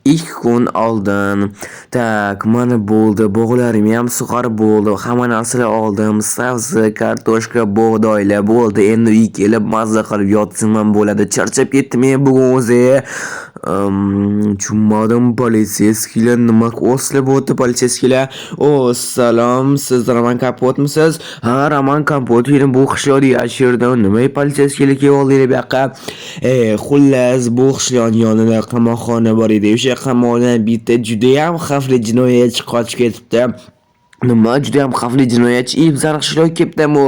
2 kun oldin. Tak, mana bo'ldi. Bog'larim ham sug'orib bo'ldi. Hamma narsalar oldim. Sabzi, kartoshka, bug'doylar bo'ldi. Endi uyga kelib mazza qilib yotsam ham bo'ladi. Charchab ketdim men bugun o'zi. Tushunmadim, politsiyskilar nima qo'sli bo'ldi politsiyskilar? O, salom, siz Roman Kapotmisiz? Ha, Roman Kapot, yine bu qishloqda yashirdim. Nima politsiyskilar keldi bu yoqqa? Xullas, bu qishloqning yonida qamoqxona bor edi. O'sha qamoqdan bitta juda ham xavfli jinoyatchi qochib ketibdi. Nima juda ham xavfli jinoyatchi bizlar qishloqqa kelibdimi?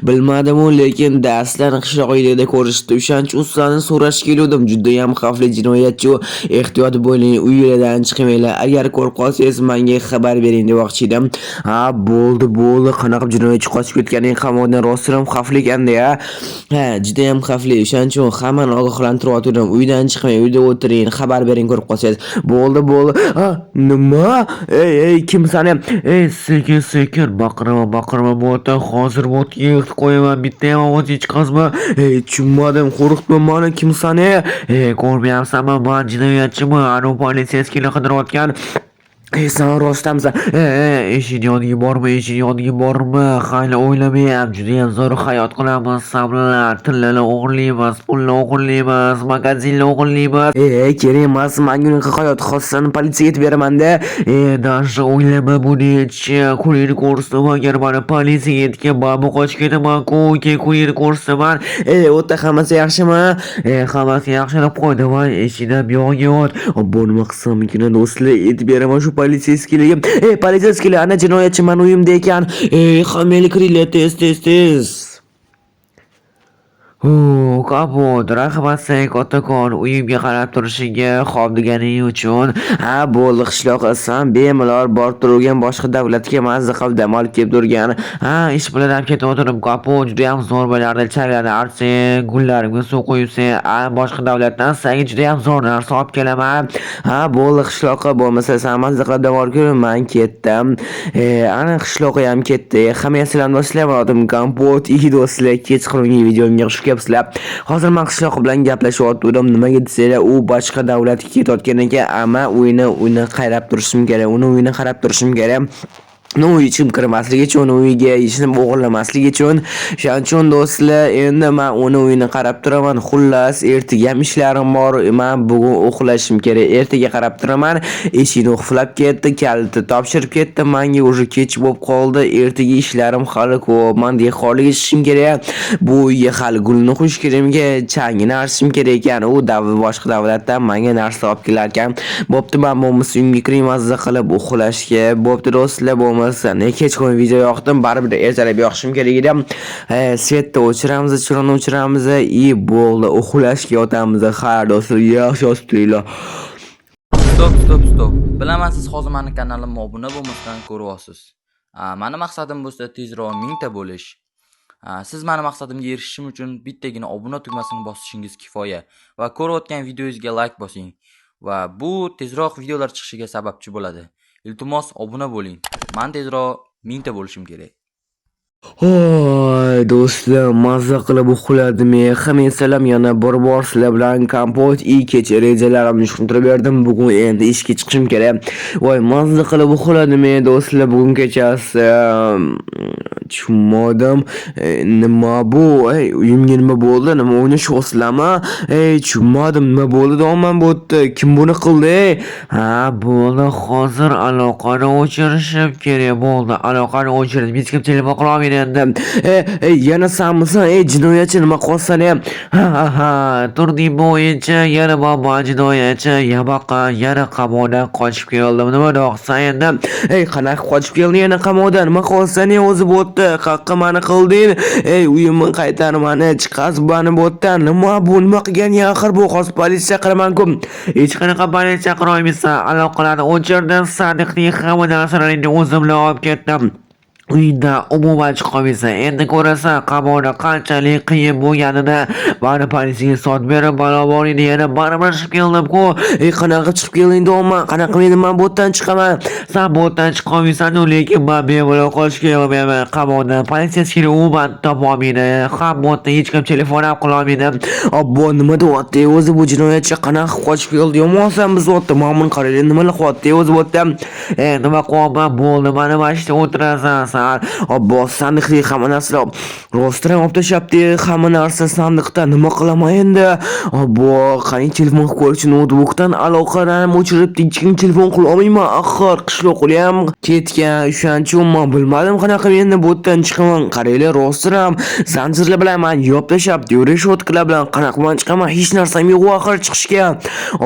Bilmadim-u, lekin darslar qishloqingizda ko'rishdi. O'shancha ustani so'rash kelgandim. Juda ham xavfli jinoyatchi. Ehtiyot bo'ling, uylardan chiqmanglar. Agar ko'rib qolsangiz menga xabar bering demoqchi edim. Ha, bo'ldi. Qanaqa jinoyatchi qochib ketganing qamoqdan rostdan ham xavfli ekanda-ya. Ha, juda ham xavfli. O'shancha hammani ogohlantirib o'tirdim. Uydan chiqmang, uyda o'tiring, xabar bering ko'rib qolsangiz. Bo'ldi. Ha, nima? Kimsan? Sekin baqirma bo'ta hozir bo'tga qo'yaman bitta ham ovoz chiqazma. Tushunmadim, qo'rqitma meni, kimsan? Ko'rmayapsanmi, men jinoyatchiman, ana politsiyskilar qidirayotgan. Sen rostamisan? Eshik yoniga borma. Hali o'ylamayam, juda ham zo'r hayot qilamiz. Sablar, tillalar o'g'irlaymiz, pullar o'g'irlaymiz, magazinlar o'g'irlaymiz. Kerak emas, menga unaqa hayot xossani politsiyaga aytib beraman-da. Dasha o'ylama buni-chi, qo'lingni ko'rsam agar meni politsiyaga aytgan, qochib ketaman-ku, qo'lingni ko'rsaman. O'ta hammasi yaxshimi? Hammasi yaxshi deb qo'ydim. Eshikdan buyog'iga o't. Bu nima qilsam ekan, do'stlar, aytib beraman shu politsiyskilarga. Politsiyskilar, ana jinoyatchi men uyimda ekan. Hammanglar kiringlar, tez. Kapot, rahmat sen kattakon uyimga qarab turishiga, xo'p deganing uchun. Ha, bo'ldi, qishloqasan bemalol borib turgan boshqa davlatga mazza qilib dam olib kelib turgan. Ha, ish bilan ham ketib o'tirib, kapot juda ham zo'r bo'lardi. Chaylarni artsang, gullarimga suv qo'yibsan, boshqa davlatdan senga juda ham zo'r narsa olib kelaman. Ha, bo'ldi, qishloqqa bo'lmasa sen mazza qilib dam olib kel, men ketdim. Ana qishloqqa ham ketdi. Hammaga salom do'stlar, men Kapot, do'stlar, kechqurungi videomga xush kelibsizlar. Hozir men qishloq bilan gaplashyaptim. Nimaga desanglar, u boshqa davlatga ketayotgan ekan, ammo uyni qarab turishim kerak. Uni uyini qarab turishim kerak. Ichim kirmasligi uchun, uyiga ishni o'g'irlamasligi uchun. Shuning uchun do'stlar, endi men uni uyini qarab turaman. Xullas, ertaga ham ishlarim bor. Men bugun uxlashim kerak. Ertaga qarab turaman. Eshikni uxlab ketdi, kalitni topshirib ketdi. Menga уже kech bo'lib qoldi. Ertaga ishlarim hali ko'p. Men dehqonlikka chiqishim kerak. Bu uyga hali gulni qo'yish kerak, changini artishim kerak ekan. U boshqa davlatdan menga narsa olib kelar ekan. Bo'pti, men bo'lmasa uyimga kiring mazza qilib uxlashga. Bo'pti do'stlar, kechqurun video yoqdim, baribir ertalab yoqishim kerak edi. Svetni o'chiramiz, chiroqni o'chiramiz, bo'ldi, uxlashga yotamiz. Xayr do'stlar, yaxshi yotib turinglar. Stop. Bilaman siz hozir meni kanalimga obuna bo'lmasdan ko'ryapsiz. Meni maqsadim bo'lsa tezroq 1000 ta bo'lish. Siz meni maqsadimga erishishim uchun bittagina obuna tugmasini bosishingiz kifoya va ko'rayotgan videongizga like bosing va bu tezroq videolar chiqishiga sababchi bo'ladi. Iltimos obuna bo'ling. Men tezroq 1000 ta bo'lishim kerak. Hoy do'stlar, mazza qilib uxladim. Hammaga salom, yana bor sizlar bilan Kapot. Kecha rejalarimni tushuntirib berdim. Bugun endi ishga chiqishim kerak. Voy, mazza qilib uxladim do'stlar. Bugun kechasi tushunmadim. Nima bu? Uyimga nima bo'ldi? Nima o'ynashyapsizlarmi? Tushunmadim, nima bo'ldi? Do'man bo'tdi. Kim buni qildi? Ha, bo'ldi. Hozir aloqani o'chirishim kerak bo'ldi. Aloqani o'chirib, hech kim telefon qila olmaydi endi. Yana sanmisan? Jinoyatchi nima qilsan ham? Ha, turning bo'yicha yana baba jinoyatchi, yabaqa yana qamoqdan qochib keldim. Nima deyapsan endi? Qanaqa qochib kelding yana qamoqdan? Nima qilsan o'zi bo'tdi? Qaqqa meni qilding? Uyimni qaytarib meni chiqazib meni bo'tdan. Nima qilgan axir bu? Hozir politsiya chaqiraman-ku. Hech qanaqa politsiya chaqira olmaysan. Aloqalarni o'chirdim, sandiqning hamma narsalarini o'zim bilan olib ketdim. uyda umuman chiqolmaysan. Endi ko'rasan qamoqda qanchalik qiyin bo'lganini. Mana politsiyaga sot berib balovoringni yana baribir chiqib keldim-ku. Qanaqa chiqib kelding deyapman? Qanaqa men bu yerdan chiqaman? Sen bu yerdan chiqolmaysan-ku, lekin men bemalol qolishga kelmayman. Qamoqdan politsiyachilar umuman topolmaydi. Ham bu yerda hech kim telefon ham qila olmaydi. Abbo nima deyapti? O'zi bu jinoyatchi qanaqa qochib keldi? Yomonsan biz o'tda. Ma'mun qaraylar nimalar qilyapti o'zi bu yerda. Nima qilaman? Bo'ldi, mana mashina o'tirasan san. Abbo sandiqdagi hamma narsalar rostdan olib tashlabdi. Hamma narsa sandiqda. Nima qilaman endi? Abbo qani telefon ko'rish notebookdan aloqani o'chiribdi. Hech kim telefon qila olmayman. Axir qishloq ham ketgan. O'shancha men bilmadim qanaqa endi bu yerdan chiqaman. Qaraylar rostdan zanjirlar bilan men yopib tashlabdi. Reshotkalar bilan qanaqa chiqaman? Hech narsam yo'q axir chiqishga.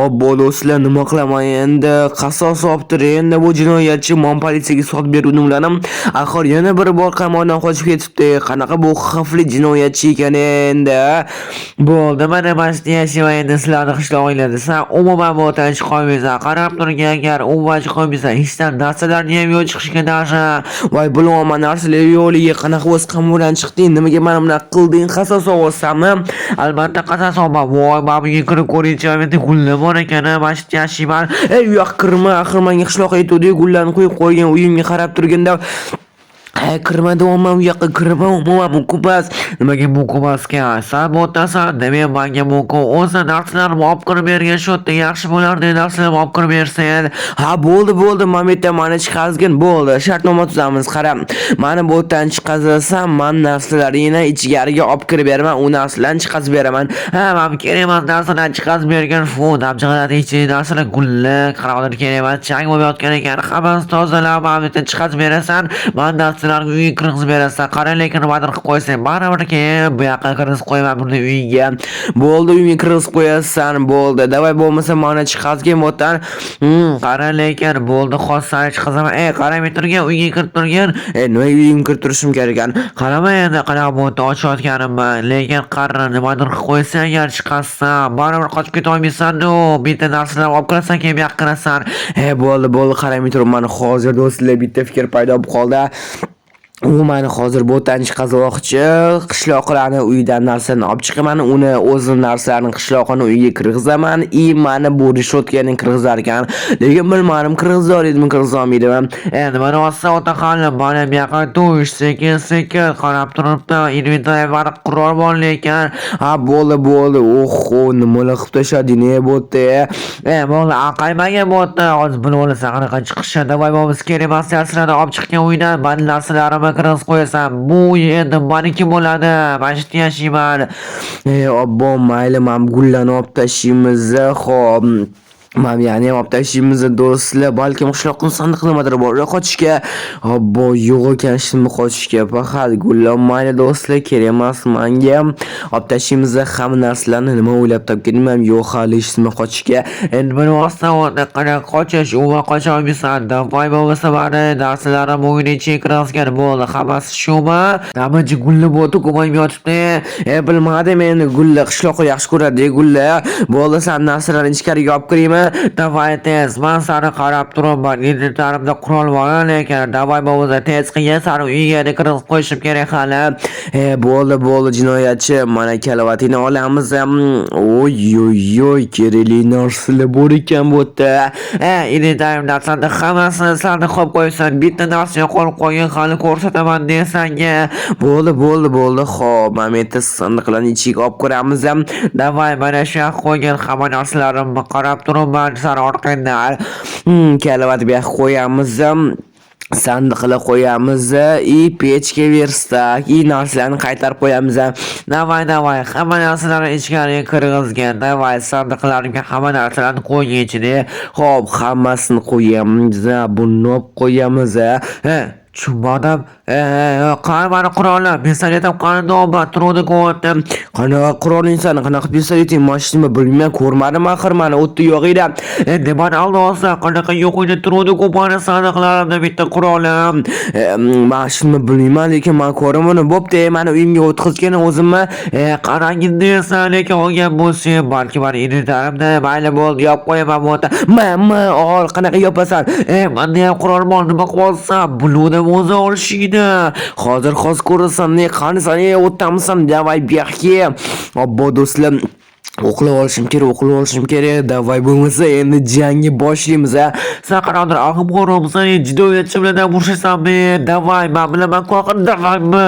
Abbo do'stlar nima qilaman endi? Qasos olibdir. Endi bu jinoyatchi men politsiyaga sot beruvdim. Axir yana bir bor qamoqdan qochib ketibdi. Qanaqa bu xavfli jinoyatchi ekan endi. Bo'ldi, mana mashina yashayman endi sizlarni qishlog'inglarda. Sen umuman bu yerdan chiqolmaysan. Qarab turgan agar umuman chiqolmaysan, hech narsalarni ham yo'q chiqishga dasha. Voy bilmayman narsalar yo'qligi qanaqa o'z qamoqdan chiqding? Nimaga mana bunaqa qilding? Qasos olsammi? Albatta qasos olaman. Voy, men bunga kirib ko'ringchi, menda gullar bor ekan, mashina yashayman. Ey, u yoq kirma, axir menga qishloqqa aytuvdi, gullarni qo'yib qo'ygan uyimga qarab turganda. Kirma deyapman, u yoqqa kirma, umuman mumkin emas. Nimaga mumkin emaskan? Sen bu yerdasan, demak menga mumkin. O'zi narsalarimni olib kirib bergan shu yerda yaxshi bo'lardi, narsalarni olib kirib bersan. Ha, bo'ldi, mametta mani chiqazgin, bo'ldi. Shartnoma tuzamiz, qarab. Mani bu yerdan chiqazasan, men narsalaringni ichkariga olib kirib beraman, u narsalarni chiqazib beraman. Ha, men kerak emas narsalarni chiqazib bergan. Fu, damchiqalarni ichida narsalar gullar, qaroqlar kerak emas. Chang bo'lib yotgan ekan. Hammasi tozalab, men chiqazib berasan. Men narsalarni uyga kirgizib berasan. Qara, lekin nimadir qilib qo'ysan. Baribir keyin bu yoqqa kirgizib qo'yaman buni uyga. Bo'ldi, uyga kirgizib qo'yasan, bo'ldi. Davay bo'lmasa mana chiqazgin bu yerdan. Qara, lekin bo'ldi, xossani chiqazaman. Qaramay turgan, uyga kirib turgan. Nima uyga kirib turishim kerak ekan? Qarama endi qanaqa bu yerda ochayotganimni. Lekin qara, nimadir qilib qo'ysan agar chiqarsan, baribir qochib keta olmaysan-ku. Bitta narsalar olib kirasan, keyin bu yoqqa kirasan. Bo'ldi, qaramay turibman. Hozir do'stlar bitta fikr paydo bo'lib qoldi. U meni hozir bu yerdan chiqazmoqchi, qishloqlarni uyidan narsani olib chiqaman, uni o'zim narsalarni qishloqni uyga kirgizaman, meni bu reshotkani kirgizar ekan. Lekin bilmadim kirgizar edimmi, kirgizolmaydimmi. Endi mana olsa o'taqalim, mana bu yoqqa tush sekin qarab turibdi. Inventory bor, qurol bor lekin. Ha, bo'ldi. Oho, nimalar qilib tashlading bu yerda? Bo'ldi, aqaymaga bu yerda. Hozir bilib olasan qanaqa chiqishadi. Voy, biz kerak emas narsalarni olib chiqqan uydan, men narsalarimni kirgizib qo'yasan. Bu endi meniki bo'ladi. Mashina yashayman. Obbo, mayli, men gullarni olib tashlaymiz. Xo'p. Men yana ham olib tashlaymiz do'stlar. Balkim qishloqning sandiq nimadir bor qochishga. Obbo, yo'q ekan shimni qochishga. Faqat gullar mayli do'stlar, kerak emas menga. Olib tashlaymiz hamma narsalarni. Nima o'ylab topganman, yo'q hali shimni qochishga. Endi buni olsa qanaqa qochish, umuman qocha olmaysan. Voy bo'lmasa mana narsalarim o'yini ichiga kirgizgan bo'ldi. Hammasi shumi? Namachi gullar bo'ldi, ko'mayib yotibdi. Bilmadim endi gullar qishloqni yaxshi ko'radi, gullar. Bo'ldi, sen narsalarni ichkariga olib kiraymi? Davay tez, men seni qarab turibman. Inventorimda qurol bor, lekin davay bo'lmasa tez qilgan seni uyga kirgizib qo'yishim kerak hali. Bo'ldi, jinoyatchi, mana kalavatingni olamiz. Oy, kerakli narsalar bor ekan bu yerda. Inventorimda senda hammasini seni qo'yib qo'ysan. Bitta narsa qo'yib qo'ygan, hali ko'rsataman desanga. Bo'ldi. Xo'p, men bitta sandiqlarni ichiga olib ko'ramiz. Davay, mana shu yoqqa qo'ygan hamma narsalarimni qarab turibman seni orqangdan. Kalavat bu yoqqa qo'yamiz. Sandiqlar qo'yamiz, pechga versak, narsalarni qaytarib qo'yamiz. Davay, hamma narsalarni ichkariga kirgizgan. Davay, sandiqlarga hamma narsalarni qo'ygan ichiga. Xo'p, hammasini qo'yamiz, buni olib qo'yamiz. Tushunmadim. Qani mani qurollar, pistoletim qanday obat turuvdi ko'rdim. Qanaqa quroling sani, qanaqa pistoleting, mashinami bilmayman, ko'rmadim axir mani o'tda yo'q edi. Endi mani oldi olsa, qanaqa yo'q edi turuvdi ko'pani sandiqlarimda bitta qurolim. Mashinami bilmayman, lekin men ko'raman, bo'pti, meni uyimga o'tkazgan o'zimmi? Qarangin deysan, lekin olgan bo'lsa, balki meni inventorimda mayli bo'ldi, yopib qo'yaman bu yerda. Ol, qanaqa yopasan? Menda ham qurol bor, nima qilib olsam, buludi ham o'zi olishingni. Hozir ko'rasan, ne qanisan, o'tamisan, davay bu yoqqa. Obbo do'stlar, o'qlab olishim kerak. Davay bo'lmasa endi jangni boshlaymiz a. Sen qanaqadir ahim qo'rqmisan, jinoyatchi bilan urishasanmi? Davay, men bilaman qo'rqib, davaymi?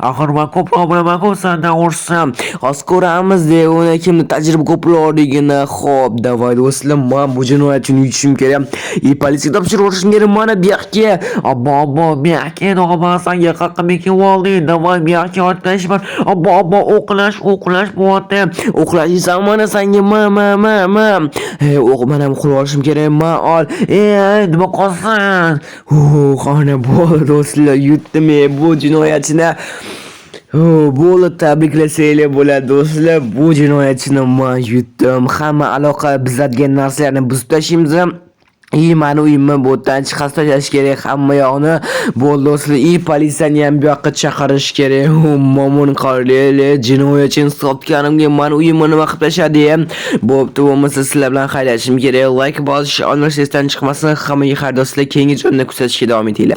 Axir men ko'proq bilaman-ku sendan urushsam. Hozir ko'ramiz de, uni kimni tajriba ko'proqligini. Xo'p, davay do'stlar, men bu jinoyatchini yutishim kerak. Politsiyaga topshirib yuborishim kerak mana bu yoqqa. Obbo, bu yoqqa no'g'ma senga qaqqa olding. Davay, bu yoqqa otlash bor. Obbo, o'qlash bo'lyapti. O'qlashsan mana senga o'q men ham qilib olishim kerak. Men ol. Nima qolsin? Xona bo'ldi do'stlar, yutdim bu jinoyatchini. Bo'ldi, tabriklasanglar bo'ladi do'stlar. Bu jinoyatchini men yutdim. Hamma aloqa bizadigan narsalarni buzib tashlaymiz. Mani uyimni bo'tdan chiqarib tashlash kerak hamma yoqni. Bo'ldi do'stlar, politsiyani ham bu yoqqa chaqirish kerak. Momon qaraylar, jinoyatchini sotganimga mani uyimni nima qilib tashladi ham. Bo'pti, bo'lmasa sizlar bilan xayrlashishim kerak. Like bosish, onlarsdan chiqmasin. Hammaga xayr do'stlar, keyingi jonda kuzatishga davom etinglar.